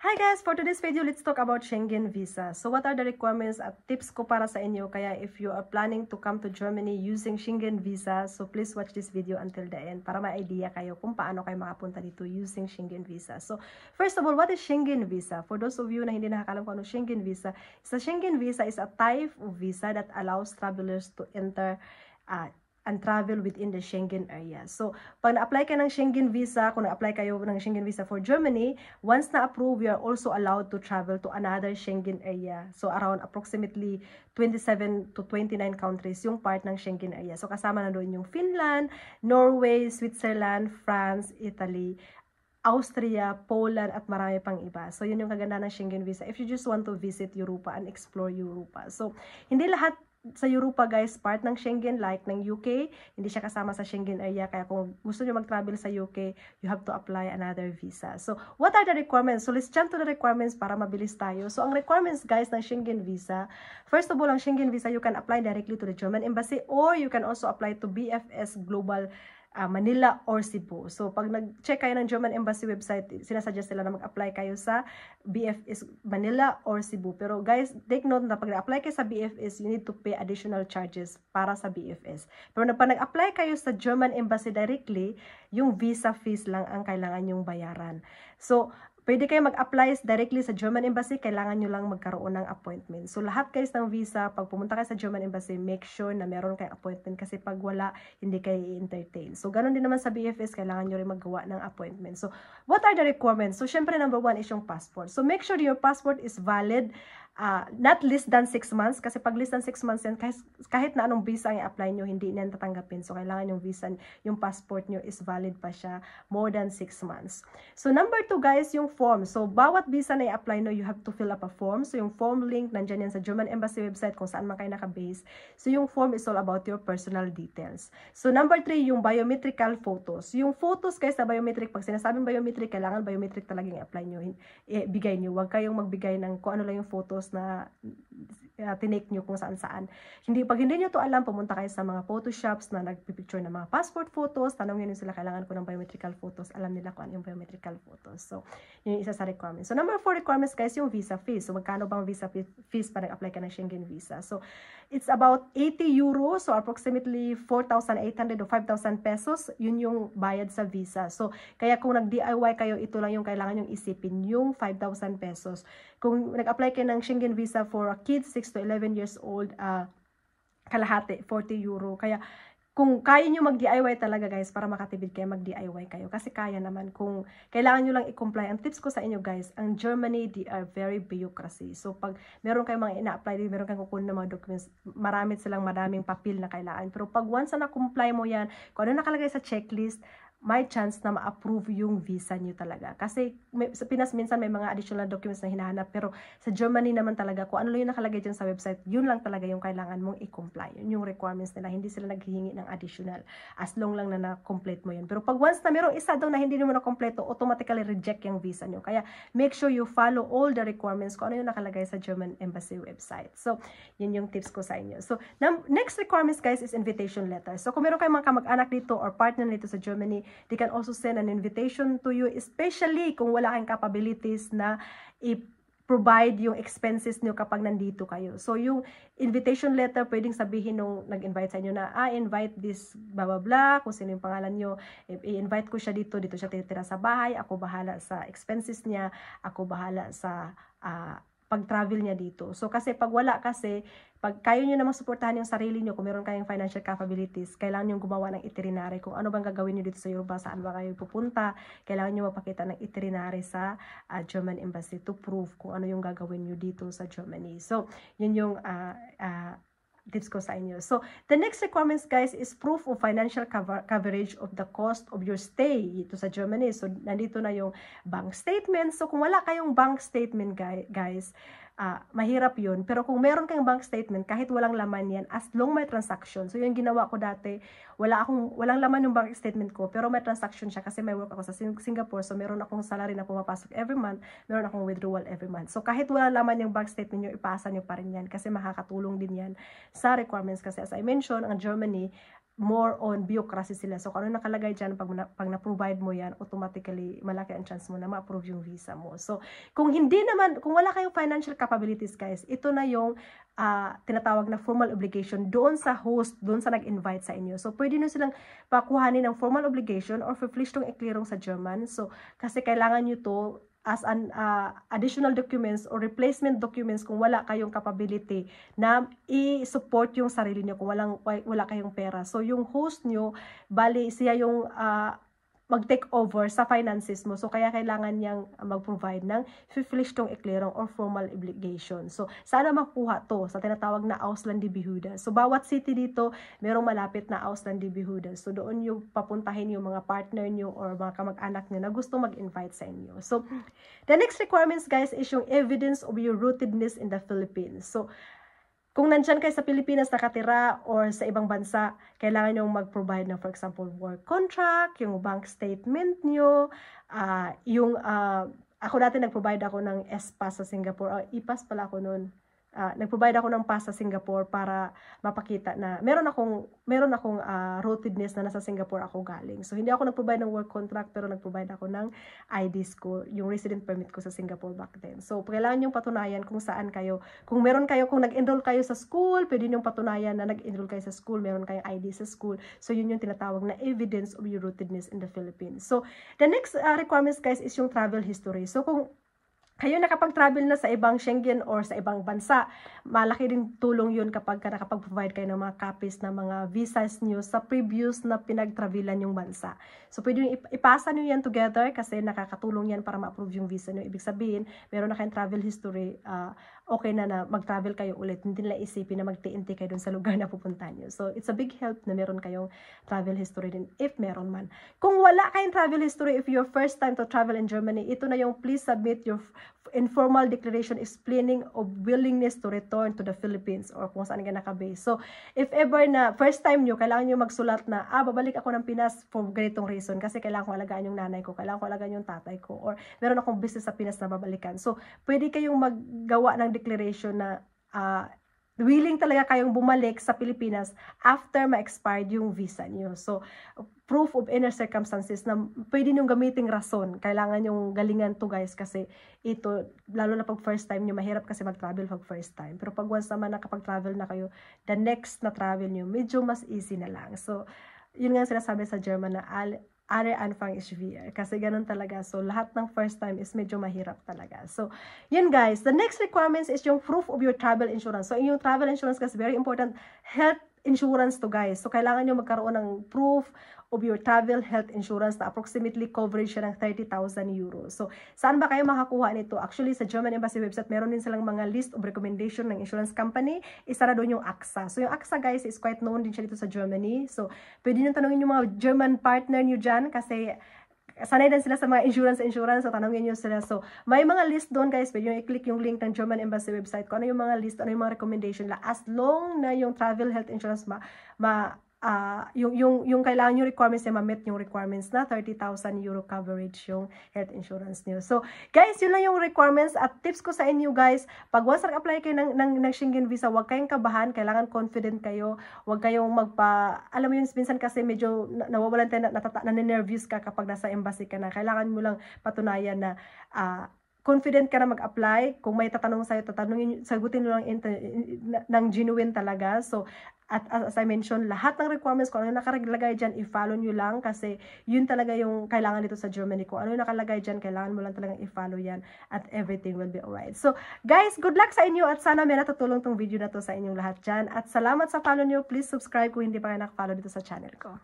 Hi guys! For today's video, let's talk about Schengen visa. So what are the requirements at tips ko para sa inyo? Kaya if you are planning to come to Germany using Schengen visa, so please watch this video until the end para ma-idea kayo kung paano kayo makapunta dito using Schengen visa. So first of all, what is Schengen visa? For those of you na hindi nakakalam kung ano Schengen visa, Schengen visa is a type of visa that allows travelers to enter and travel within the Schengen area. So, pag na-apply ka ng Schengen visa, kung na-apply kayo ng Schengen visa for Germany, once na-approve, you are also allowed to travel to another Schengen area. So, around approximately 27 to 29 countries yung part ng Schengen area. So, kasama na doon yung Finland, Norway, Switzerland, France, Italy, Austria, Poland, at marami pang iba. So, yun yung kaganda ng Schengen visa if you just want to visit Europa and explore Europa. So, hindi lahat sa Europa guys, part ng Schengen, like ng UK, hindi siya kasama sa Schengen area. Kaya kung gusto nyo mag-travel sa UK, you have to apply another visa. So, what are the requirements? So, let's jump to the requirements para mabilis tayo. So, ang requirements guys ng Schengen visa, first of all, ang Schengen visa, you can apply directly to the German Embassy or you can also apply to BFS Global Manila or Cebu. So, pag nag-check kayo ng German Embassy website, sinasuggest nila na mag-apply kayo sa BFS Manila or Cebu. Pero guys, take note na pag na-apply kayo sa BFS, you need to pay additional charges para sa BFS. Pero pag nag-apply kayo sa German Embassy directly, yung visa fees lang ang kailangan yung bayaran. So, pwede kayo mag-apply directly sa German Embassy, kailangan nyo lang magkaroon ng appointment. So, lahat guys ng visa, pag pumunta kayo sa German Embassy, make sure na meron kayong appointment kasi pag wala, hindi kayo i-entertain. So, ganun din naman sa BFS, kailangan nyo rin maggawa ng appointment. So, what are the requirements? So, syempre, number one is yung passport. So, make sure your passport is valid, not less than 6 months, kasi pag less than 6 months yan, kahit na anong visa ang i-apply nyo, hindi niyan tatanggapin. So, kailangan yung visa, yung passport nyo is valid pa siya more than 6 months. So, number 2 guys, yung form. So, bawat visa na i-apply nyo, you have to fill up a form. So, yung form link, nandyan yan sa German Embassy website kung saan man kayo naka-base. So, yung form is all about your personal details. So, number 3, yung biometrical photos. Yung photos guys na biometric, pag sinasabing biometric, kailangan biometric talagang i-apply nyo, bigay nyo. Huwag kayong magbigay ng kung ano lang yung photos na tinake nyo kung saan-saan. Pag hindi nyo to alam, pumunta kayo sa mga photo shops na nagpipicture ng mga passport photos, tanongin nyo sila, kailangan ko ng biometrical photos, alam nila kung ano yung biometrical photos. So, yun yung isa sa requirements. So, number 4 requirements guys, yung visa fees. So, magkano bang visa fees para nag-apply ka ng Schengen visa? So, it's about 80 euros, so approximately 4,800 o 5,000 pesos, yun yung bayad sa visa. So, kaya kung nag-DIY kayo, ito lang yung kailangan yung isipin, yung 5,000 pesos. Kung nag-apply kayo ng Schengen visa for a kid 6 to 11 years old, kalahati, 40 euro. Kaya, kung kaya nyo mag-DIY talaga guys, para makatipid kayo, mag-DIY kayo. Kasi kaya naman, kung kailangan nyo lang i-comply. Ang tips ko sa inyo guys, ang Germany, they are very bureaucracy. So, pag meron kayong mga ina-apply, meron kayong kukunin ng mga documents, maraming papel na kailangan. Pero pag once na na-comply mo yan, kung ano nakalagay sa checklist, may chance na ma-approve yung visa nyo talaga. Kasi sa Pinas minsan may mga additional documents na hinahanap, pero sa Germany naman talaga, kung ano lang yung nakalagay dyan sa website, yun lang talaga yung kailangan mong i-comply. Yun yung requirements nila. Hindi sila naghihingi ng additional as long lang na na-complete mo yun. Pero pag once na mayroong isa daw na hindi mo na-kompleto, automatically reject yung visa nyo. Kaya make sure you follow all the requirements kung ano yung nakalagay sa German Embassy website. So, yun yung tips ko sa inyo. So, next requirements guys is invitation letter. So, kung meron kayong mga kamag-anak dito or partner dito sa Germany, they can also send an invitation to you, especially kung wala kayong capabilities na i-provide yung expenses niyo kapag nandito kayo. So, yung invitation letter, pwedeng sabihin nung nag-invite sa inyo na, invite this blah blah blah, kung sino yung pangalan nyo, i-invite ko siya dito siya titira sa bahay, ako bahala sa expenses niya, ako bahala sa pag-travel niya dito. So, kasi pag wala pag kayo nyo namang suportahan yung sarili nyo, kung meron kayong financial capabilities, kailangan nyo gumawa ng itinerary kung ano bang gagawin nyo dito sa Europa, saan ba kayo pupunta, kailangan nyo mapakita ng itinerary sa German Embassy to prove kung ano yung gagawin nyo dito sa Germany. So, yun yung tips ko sa inyo. So, the next requirements guys is proof of financial coverage of the cost of your stay dito sa Germany. So, nandito na yung bank statement. So, kung wala kayong bank statement guys, mahirap yun. Pero kung meron kayong bank statement, kahit walang laman yan, as long may transaction. So, yung ginawa ko dati, walang laman yung bank statement ko, pero may transaction siya kasi may work ako sa Singapore. So, meron akong salary na pumapasok every month, meron akong withdrawal every month. So, kahit walang laman yung bank statement nyo, ipasa nyo pa rin yan kasi makakatulong din yan sa requirements. Kasi as I mentioned, ang Germany, more on bureaucracy sila. So, kung ano nakalagay dyan, pag na-provide mo yan, automatically, malaki ang chance mo na ma-approve yung visa mo. So, kung hindi naman, kung wala kayong financial capabilities, guys, ito na yung tinatawag na formal obligation doon sa host, doon sa nag-invite sa inyo. So, pwede nyo silang pakuhanin ng formal obligation or verpflichtung Erklärung sa German. So, kasi kailangan nyo to as an additional documents or replacement documents kung wala kayong capability na i-support yung sarili niyo kung wala kayong pera. So yung host niyo, bali siya yung mag-take over sa finances mo. So, kaya kailangan niyang mag-provide ng verpflichtung Erklärung or formal obligation. So, sana makuha to sa tinatawag na Ausländerbehörde. So, bawat city dito, merong malapit na Ausländerbehörde. So, doon yung papuntahin yung mga partner niyo or mga kamag-anak niyo na gusto mag-invite sa inyo. So, the next requirements, guys, is yung evidence of your rootedness in the Philippines. So, kung nandyan kayo sa Pilipinas nakatira or sa ibang bansa, kailangan nyo mag-provide ng, for example, work contract, yung bank statement nyo, ako dati nag-provide ako ng S-Pass sa Singapore, IPAS pala ako noon. Nag-provide ako ng pass sa Singapore para mapakita na meron akong rootedness na nasa Singapore ako galing. So, hindi ako nag-provide ng work contract, pero nag-provide ako ng IDs ko, yung resident permit ko sa Singapore back then. So, kailangan yung patunayan kung saan kayo. Kung nag-enroll kayo sa school, pwede yung patunayan na nag-enroll kayo sa school, meron kayong ID sa school. So, yun yung tinatawag na evidence of your rootedness in the Philippines. So, the next requirements, guys, is yung travel history. So, kung kayo nakapag-travel na sa ibang Schengen or sa ibang bansa, malaki din tulong yun kapag nakapag-provide kayo ng mga copies ng mga visas nyo sa previous na pinag-travelan yung bansa. So, pwede nyo ipasa nyo yan together kasi nakakatulong yan para ma-approve yung visa nyo. Ibig sabihin, meron na kayong travel history, okay na mag-travel kayo ulit. Hindi nila isipin na mag-TNT kayo dun sa lugar na pupuntahan nyo. So, it's a big help na meron kayong travel history din if meron man. Kung wala kayong travel history, if you're first time to travel in Germany, ito na yung please submit your informal declaration explaining of willingness to return to the Philippines or kung saan ka nakabase. So, if ever na first time nyo, kailangan nyo magsulat na, babalik ako ng Pinas for ganitong reason kasi kailangan ko alagaan yung nanay ko, kailangan ko alagaan yung tatay ko, or meron akong business sa Pinas na babalikan. So, pwede kayong maggawa ng declaration na willing talaga kayong bumalik sa Pilipinas after ma-expired yung visa niyo. So, proof of inner circumstances na pwede niyong gamiting rason. Kailangan yung galingan to, guys, kasi ito, lalo na pag first time nyo, mahirap kasi mag-travel pag first time. Pero pag once naman nakapag-travel na kayo, the next na travel nyo, medyo mas easy na lang. So, yun nga sinasabi sa German na Alle Anfang ist schwer. Kasi ganun talaga. So, lahat ng first time is medyo mahirap talaga. So, yun guys. The next requirements is yung proof of your travel insurance. So, yung travel insurance kasi very important. Health insurance to, guys. So, kailangan nyo magkaroon ng proof of your travel health insurance na approximately coverage siya ng 30,000 euros. So, saan ba kayo makakuha nito? Actually, sa German Embassy website, meron din silang mga list of recommendation ng insurance company. Isa na doon yung AXA. So, yung AXA, guys, is quite known din siya dito sa Germany. So, pwede nyo tanongin yung mga German partner nyo dyan kasi sanay din sila sa mga insurance, so tanongin nyo sila. So, may mga list doon, guys. Pwede nyo i-click yung link ng German Embassy website kung ano yung mga list, ano yung mga recommendation. As long na yung travel health insurance yung kailangan yung requirements na ma-meet yung requirements na 30,000 euro coverage yung health insurance niyo. So, guys, yun lang yung requirements at tips ko sa inyo, guys. Pag once nag-apply kayo ng Schengen visa, huwag kayong kabahan, kailangan confident kayo. Huwag kayong alam mo yun, minsan kasi medyo nawawalan tayo, na-nervous ka kapag nasa embassy ka na. Kailangan mo lang patunayan na confident ka na mag-apply. Kung may tatanong sa'yo, sagutin mo lang ng genuine talaga. So, at as I mentioned, lahat ng requirements, kung ano yung nakalagay dyan, i-follow nyo lang kasi yun talaga yung kailangan dito sa Germany. Kung ano yung nakalagay dyan, kailangan mo lang talagang i-follow yan at everything will be alright. So, guys, good luck sa inyo at sana may natutulong tong video na to sa inyong lahat dyan. At salamat sa follow nyo. Please subscribe kung hindi pa kayo nakafollow dito sa channel ko.